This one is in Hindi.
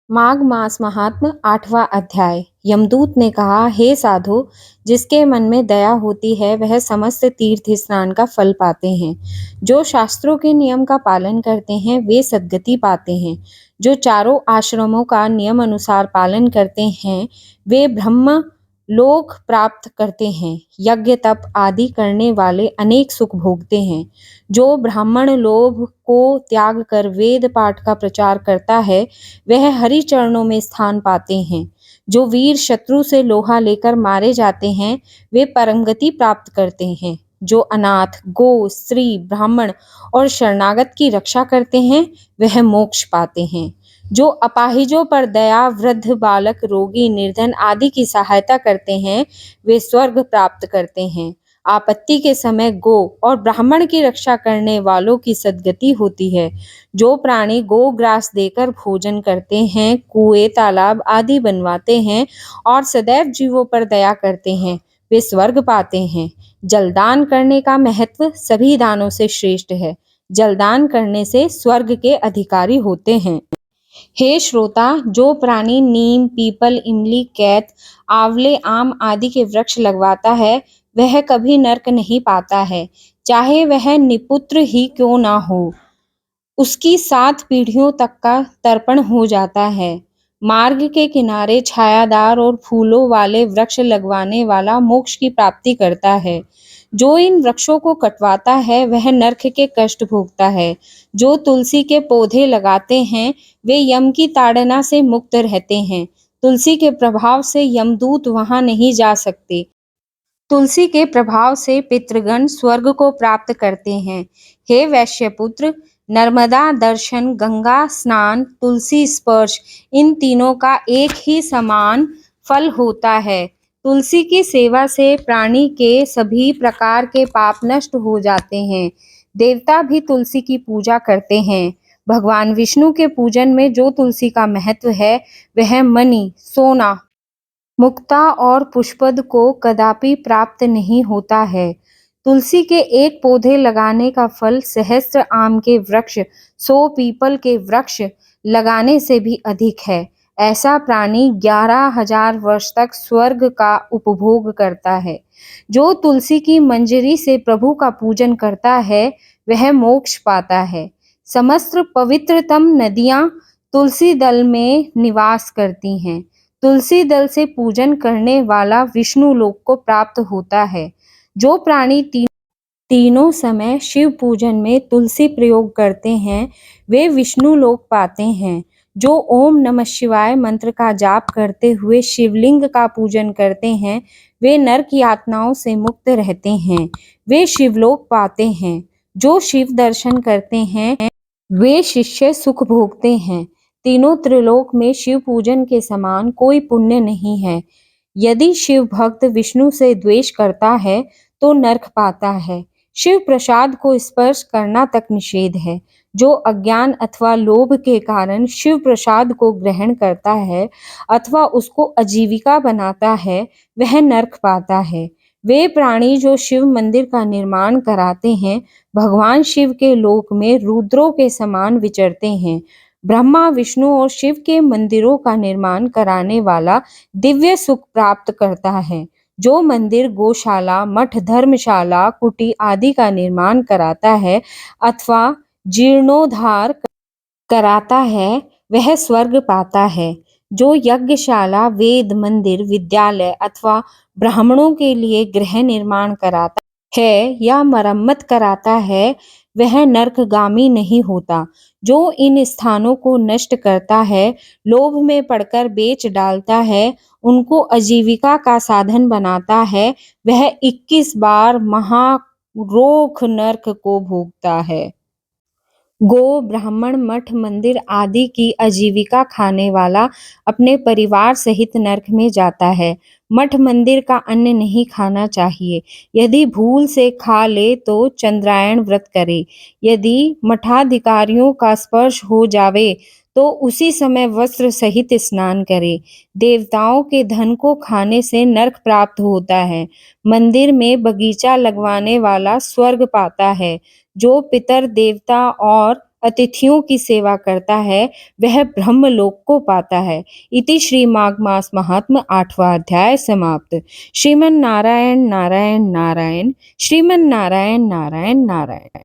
माघ मास महात्म 8वां अध्याय। यमदूत ने कहा, हे साधु, जिसके मन में दया होती है वह समस्त तीर्थ स्नान का फल पाते हैं। जो शास्त्रों के नियम का पालन करते हैं वे सद्गति पाते हैं। जो चारों आश्रमों का नियम अनुसार पालन करते हैं वे ब्रह्म लोक प्राप्त करते हैं। यज्ञ तप आदि करने वाले अनेक सुख भोगते हैं। जो ब्राह्मण लोभ को त्याग कर वेद पाठ का प्रचार करता है वह हरि चरणों में स्थान पाते हैं। जो वीर शत्रु से लोहा लेकर मारे जाते हैं वे परमगति प्राप्त करते हैं। जो अनाथ गो स्त्री ब्राह्मण और शरणागत की रक्षा करते हैं वह मोक्ष पाते हैं। जो अपाहिजों पर दया वृद्ध बालक रोगी निर्धन आदि की सहायता करते हैं वे स्वर्ग प्राप्त करते हैं। आपत्ति के समय गो और ब्राह्मण की रक्षा करने वालों की सद्गति होती है। जो प्राणी गो ग्रास देकर भोजन करते हैं कुएं तालाब आदि बनवाते हैं और सदैव जीवों पर दया करते हैं वे स्वर्ग पाते हैं। जलदान करने का महत्व सभी दानों से श्रेष्ठ है। जलदान करने से स्वर्ग के अधिकारी होते हैं। हे श्रोता, जो प्राणी नीम पीपल इमली कैत आंवले आम आदि के वृक्ष लगवाता है वह कभी नरक नहीं पाता है, चाहे वह निपुत्र ही क्यों ना हो। उसकी 7 पीढ़ियों तक का तर्पण हो जाता है। मार्ग के किनारे छायादार और फूलों वाले वृक्ष लगवाने वाला मोक्ष की प्राप्ति करता है। जो इन वृक्षों को कटवाता है वह नरक के कष्ट भोगता है। जो तुलसी के पौधे लगाते हैं वे यम की ताड़ना से मुक्त रहते हैं। तुलसी के प्रभाव से यमदूत वहां नहीं जा सकते। तुलसी के प्रभाव से पितृगण स्वर्ग को प्राप्त करते हैं। हे वैश्यपुत्र, नर्मदा दर्शन गंगा स्नान तुलसी स्पर्श इन तीनों का एक ही समान फल होता है। तुलसी की सेवा से प्राणी के सभी प्रकार के पाप नष्ट हो जाते हैं। देवता भी तुलसी की पूजा करते हैं। भगवान विष्णु के पूजन में जो तुलसी का महत्व है वह मणि सोना मुक्ता और पुष्पद को कदापि प्राप्त नहीं होता है। तुलसी के एक पौधे लगाने का फल सहस्त्र आम के वृक्ष 100 पीपल के वृक्ष लगाने से भी अधिक है। ऐसा प्राणी 11,000 वर्ष तक स्वर्ग का उपभोग करता है। जो तुलसी की मंजरी से प्रभु का पूजन करता है वह मोक्ष पाता है। समस्त पवित्रतम नदियां तुलसी दल में निवास करती हैं। तुलसी दल से पूजन करने वाला विष्णु लोक को प्राप्त होता है। जो प्राणी तीनों समय शिव पूजन में तुलसी प्रयोग करते हैं वे विष्णु लोक पाते हैं। जो ओम नमः शिवाय मंत्र का जाप करते हुए शिवलिंग का पूजन करते हैं वे नरक यातनाओं से मुक्त रहते हैं। वे शिवलोक पाते हैं। जो शिव दर्शन करते हैं वे शिष्य सुख भोगते हैं। तीनों त्रिलोक में शिव पूजन के समान कोई पुण्य नहीं है। यदि शिव भक्त विष्णु से द्वेष करता है तो नरक पाता है। शिव प्रसाद को स्पर्श करना तक निषेध है। जो अज्ञान अथवा लोभ के कारण शिव प्रसाद को ग्रहण करता है अथवा उसको आजीविका बनाता है वह नरक पाता है। वे प्राणी जो शिव मंदिर का निर्माण कराते हैं भगवान शिव के लोक में रुद्रों के समान विचरते हैं। ब्रह्मा विष्णु और शिव के मंदिरों का निर्माण कराने वाला दिव्य सुख प्राप्त करता है। जो मंदिर गौशाला मठ धर्मशाला कुटी आदि का निर्माण कराता है अथवा जीर्णोद्धार कराता है वह स्वर्ग पाता है। जो यज्ञशाला वेद मंदिर विद्यालय अथवा ब्राह्मणों के लिए गृह निर्माण कराता है या मरम्मत कराता है वह नरकगामी नहीं होता। जो इन स्थानों को नष्ट करता है लोभ में पड़कर बेच डालता है उनको आजीविका का साधन बनाता है वह 21 बार महारोख नरक को भोगता है। गो ब्राह्मण मठ मंदिर आदि की आजीविका खाने वाला अपने परिवार सहित नरक में जाता है। मठ मंदिर का अन्न नहीं खाना चाहिए। यदि भूल से खा ले तो चंद्रायण व्रत करे। यदि मठाधिकारियों का स्पर्श हो जावे तो उसी समय वस्त्र सहित स्नान करे। देवताओं के धन को खाने से नरक प्राप्त होता है। मंदिर में बगीचा लगवाने वाला स्वर्ग पाता है। जो पितर देवता और अतिथियों की सेवा करता है वह ब्रह्मलोक को पाता है। इति श्री माघ मास महात्म 8वां अध्याय समाप्त। श्रीमन नारायण नारायण नारायण, श्रीमन नारायण नारायण नारायण।